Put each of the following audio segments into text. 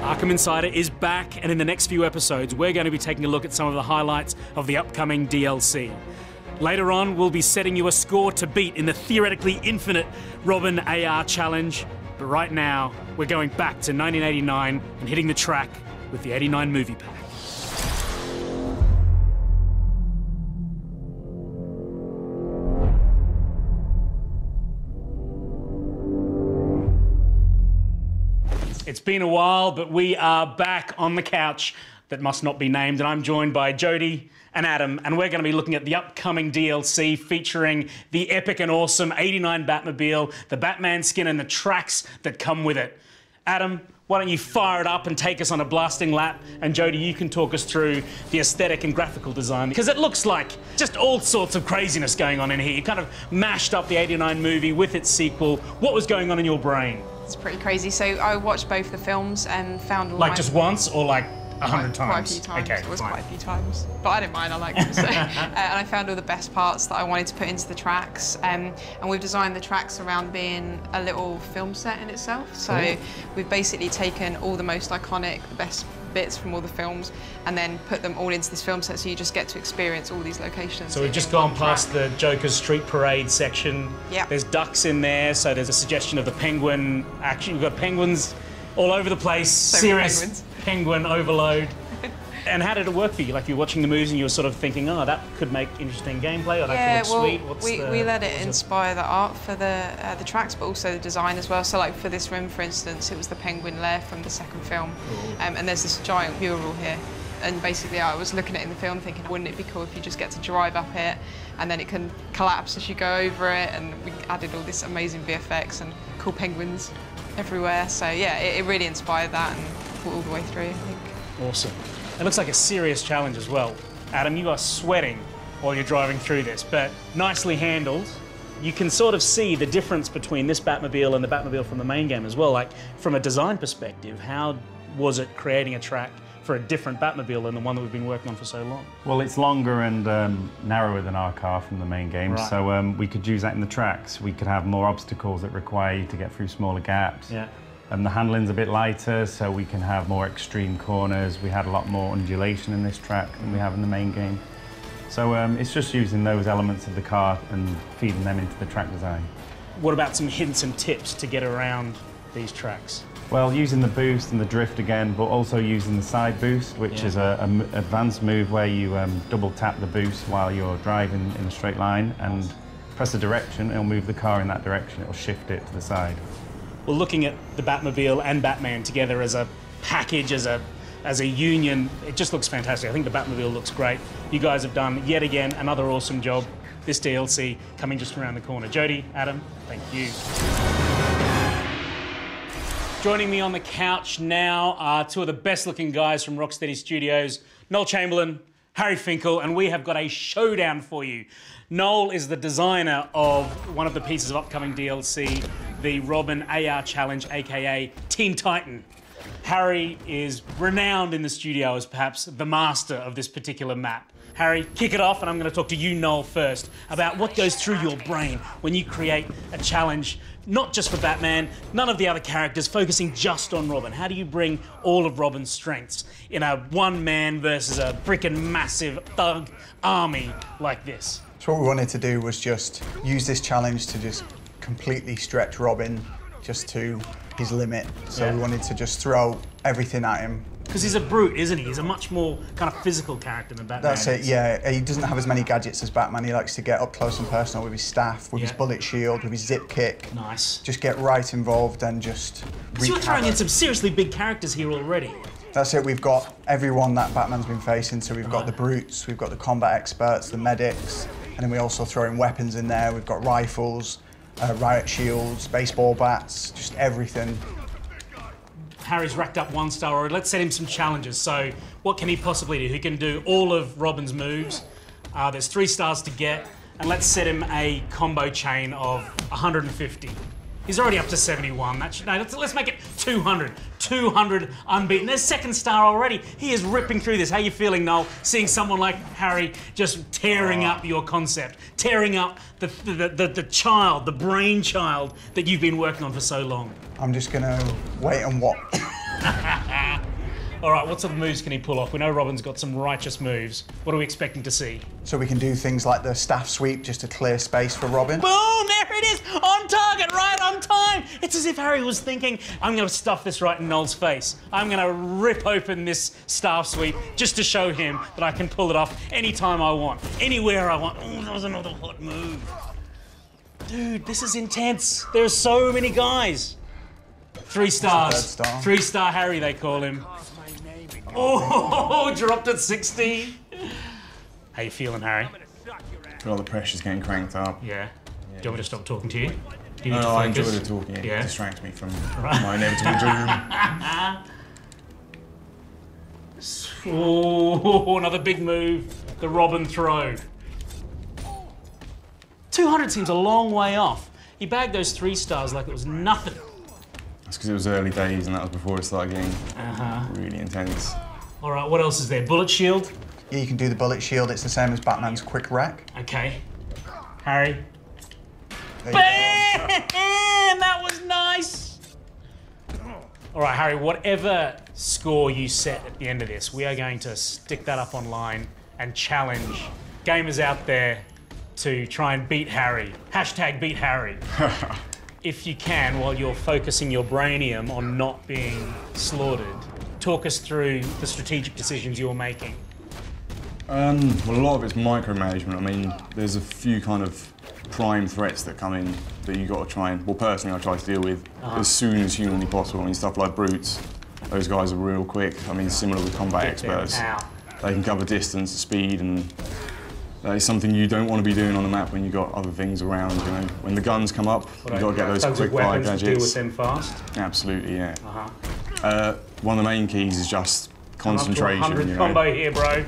Arkham Insider is back, and in the next few episodes, we're going to be taking a look at some of the highlights of the upcoming DLC. Later on, we'll be setting you a score to beat in the theoretically infinite Robin AR challenge. But right now, we're going back to 1989 and hitting the track with the 89 movie pack. It's been a while, but we are back on the couch that must not be named, and I'm joined by Jody and Adam, and we're going to be looking at the upcoming DLC featuring the epic and awesome 89 Batmobile, the Batman skin, and the tracks that come with it. Adam, why don't you fire it up and take us on a blasting lap, and Jody, you can talk us through the aesthetic and graphical design, because it looks like just all sorts of craziness going on in here. You kind of mashed up the 89 movie with its sequel. What was going on in your brain? It's pretty crazy. So I watched both the films and found a Like just once, or like 100 times? Quite a few times. Okay, it was fine. quite a few times. But I didn't mind, I liked them. So, and I found all the best parts that I wanted to put into the tracks. And we've designed the tracks around being a little film set in itself. So we've basically taken all the most iconic, the best bits from all the films, and then put them all into this film set, so you just get to experience all these locations. So we've just gone past the Joker's Street Parade section. Yeah. There's ducks in there, so there's a suggestion of the penguin action. We've got penguins all over the place. So serious penguin overload. And how did it work for you? Like, you were watching the movies and you were sort of thinking, oh, that could make interesting gameplay, or that could look sweet. We let it inspire the art for the tracks, but also the design as well. So, like for this room, for instance, it was the penguin lair from the second film, and there's this giant mural here. And basically, I was looking at it in the film, thinking, wouldn't it be cool if you just get to drive up it, and then it can collapse as you go over it? And we added all this amazing VFX and cool penguins everywhere. So yeah, it really inspired that and pulled all the way through, I think. Awesome. It looks like a serious challenge as well. Adam, you are sweating while you're driving through this, but nicely handled. You can sort of see the difference between this Batmobile and the Batmobile from the main game as well. Like, from a design perspective, how was it creating a track for a different Batmobile than the one that we've been working on for so long? Well, it's longer and narrower than our car from the main game, right. So we could use that in the tracks. We could have more obstacles that require you to get through smaller gaps. Yeah. The handling's a bit lighter, so we can have more extreme corners. We had a lot more undulation in this track than we have in the main game. So it's just using those elements of the car and feeding them into the track design. What about some hints and tips to get around these tracks? Well, using the boost and the drift again, but also using the side boost, which is an advanced move where you double tap the boost while you're driving in a straight line and press a direction, it'll move the car in that direction, it'll shift it to the side. Well, looking at the Batmobile and Batman together as a package, as a union, it just looks fantastic. I think the Batmobile looks great. You guys have done, yet again, another awesome job. This DLC coming just around the corner. Jody, Adam, thank you. Joining me on the couch now are two of the best-looking guys from Rocksteady Studios, Noel Chamberlain, Harry Finkel, and we have got a showdown for you. Noel is the designer of one of the pieces of upcoming DLC, the Robin AR Challenge, aka Teen Titan. Harry is renowned in the studio as perhaps the master of this particular map. Harry, kick it off, and I'm going to talk to you, Noel, first, about what goes through your brain when you create a challenge, not just for Batman, none of the other characters, focusing just on Robin. How do you bring all of Robin's strengths in a one-man versus a freaking massive thug army like this? So what we wanted to do was just use this challenge to just completely stretch Robin just to his limit. So we wanted to just throw everything at him. Because he's a brute, isn't he? He's a much more kind of physical character than Batman. That's it, yeah. He doesn't have as many gadgets as Batman. He likes to get up close and personal with his staff, with his bullet shield, with his zip kick. Nice. Just get right involved and just So you're throwing in some seriously big characters here already. That's it, we've got everyone that Batman's been facing. So we've got the brutes, we've got the combat experts, the medics, and then we also throw in weapons in there. We've got rifles, riot shields, baseball bats, just everything. Harry's racked up 1 star already. Let's set him some challenges. So what can he possibly do? He can do all of Robin's moves. There's 3 stars to get. And let's set him a combo chain of 150. He's already up to 71. Let's make it 200. 200 unbeaten. There's 2nd star already. He is ripping through this. How are you feeling, Noel, seeing someone like Harry just tearing up your concept, tearing up the child, the brainchild that you've been working on for so long? I'm just gonna wait and watch. All right, what sort of moves can he pull off? We know Robin's got some righteous moves. What are we expecting to see? So we can do things like the staff sweep just to clear space for Robin. Boom! There it is! On target, right on time! It's as if Harry was thinking, I'm going to stuff this right in Noel's face. I'm going to rip open this staff sweep just to show him that I can pull it off anytime I want, anywhere I want. Oh, that was another hot move. Dude, this is intense. There are so many guys. 3 stars. 3 star. 3-star Harry, they call him. Oh, dropped at 60. How you feeling, Harry? I feel like the pressure's getting cranked up. Yeah. Do you want me to stop talking to you? Do you need No, to I enjoy focus? the talking. It Yeah. distracts me from my inevitable doom. Oh, another big move. The Robin throw. 200 seems a long way off. He bagged those 3 stars like it was nothing. That's because it was early days and that was before it started getting really intense. All right, what else is there? Bullet shield? Yeah, you can do the bullet shield. It's the same as Batman's quick wreck. Okay. Harry. There you Bam! That was nice. All right, Harry, whatever score you set at the end of this, we are going to stick that up online and challenge gamers out there to try and beat Harry. Hashtag beat Harry. If you can, while you're focusing your brainium on not being slaughtered, talk us through the strategic decisions you're making. Well, a lot of it's micromanagement. I mean, there's a few kind of prime threats that come in that you got to try and, well, personally, I try to deal with as soon as humanly possible. I mean, stuff like brutes, those guys are real quick. I mean, similar with combat experts. Ow. They can cover distance, speed, and that is something you don't want to be doing on the map when you've got other things around, you know. When the guns come up, you've got to get those Tons quick of fire weapons to deal with gadgets. them fast. Absolutely, yeah. One of the main keys is just concentration, 100th you know. combo here, bro.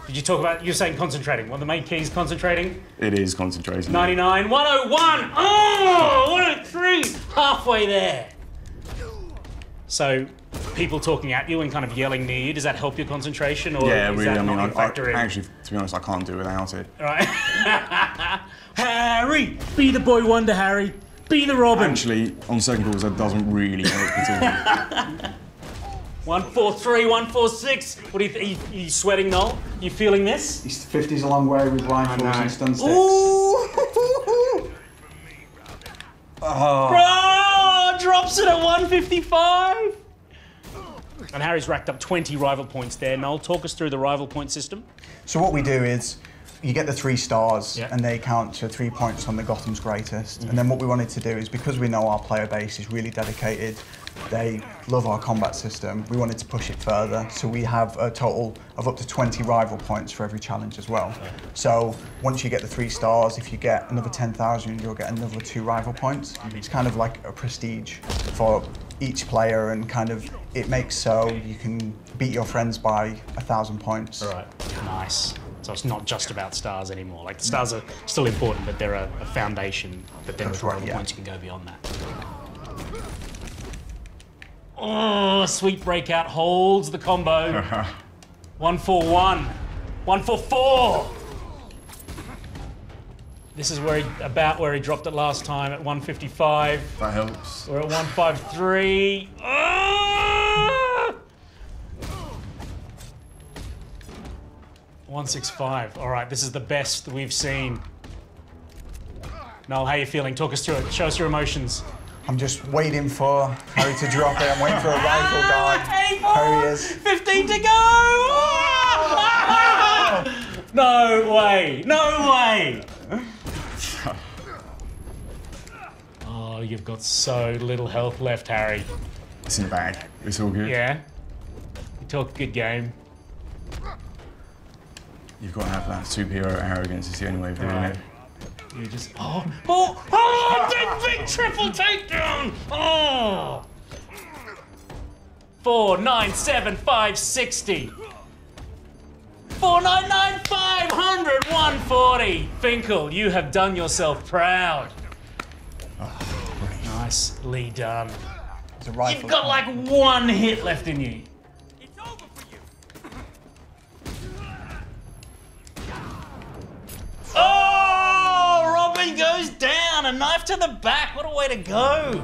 Did you talk about, you're saying concentrating. One of the main keys, concentrating. It is concentrating. 99, 101. Oh, 103. Halfway there. So, people talking at you and kind of yelling near you, does that help your concentration? Or Yeah, is really. that I mean, not a factor in? actually, to be honest, I can't do it without it. Right. Harry, be the boy wonder, Harry. Be the Robin. Actually, on second thoughts, that doesn't really help at all. 143, 146. What do you think? Are you sweating, Noel? You feeling this? He's 50's a long way with rifles and stun sticks. Ooh! Bro, drops it at 155. And Harry's racked up 20 rival points there. Noel, talk us through the rival point system. So what we do is, you get the 3 stars, Yeah. and they count to 3 points on the Gotham's Greatest. And then what we wanted to do is, because we know our player base is really dedicated, they love our combat system, we wanted to push it further. So we have a total of up to 20 rival points for every challenge as well. So once you get the 3 stars, if you get another 10,000, you'll get another 2 rival points. It's kind of like a prestige for each player, and kind of it makes so you can beat your friends by 1,000 points. All right, nice. So it's not just about stars anymore. Like, the stars are still important, but they're a foundation. But then with right, rival yeah. points, you can go beyond that. Oh, sweet breakout holds the combo. 141, 144. This is where about where he dropped it last time at 155. That helps. We're at 153. Ah! 165. All right, this is the best we've seen. Noel, how you feeling? Talk us through it. Show us your emotions. I'm just waiting for Harry to drop it. I'm waiting for a rifle guy. There he is. 15 to go! Ah! No way! No way! Oh, you've got so little health left, Harry. It's in the bag. It's all good. Yeah? You talk a good game. You've got to have that superhero arrogance. It's the only way of doing it. You just big triple takedown! Oh! 497,560. 499, 500, 140. Finkel, you have done yourself proud. Nicely done. It's a rifle. You've got like 1 hit left in you. It's over for you. Oh, Robin goes down. A knife to the back. What a way to go.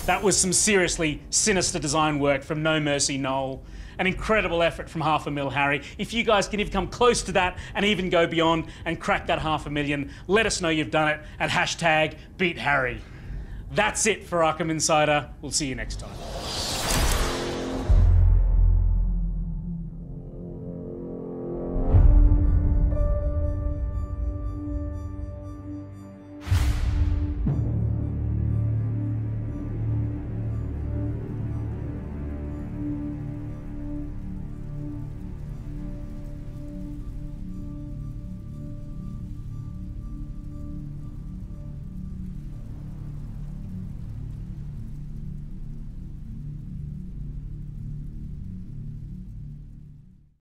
That was some seriously sinister design work from No Mercy Noel. An incredible effort from $500,000, Harry. If you guys can even come close to that and even go beyond and crack that $500,000, let us know you've done it at #BeatHarry. That's it for Arkham Insider. We'll see you next time.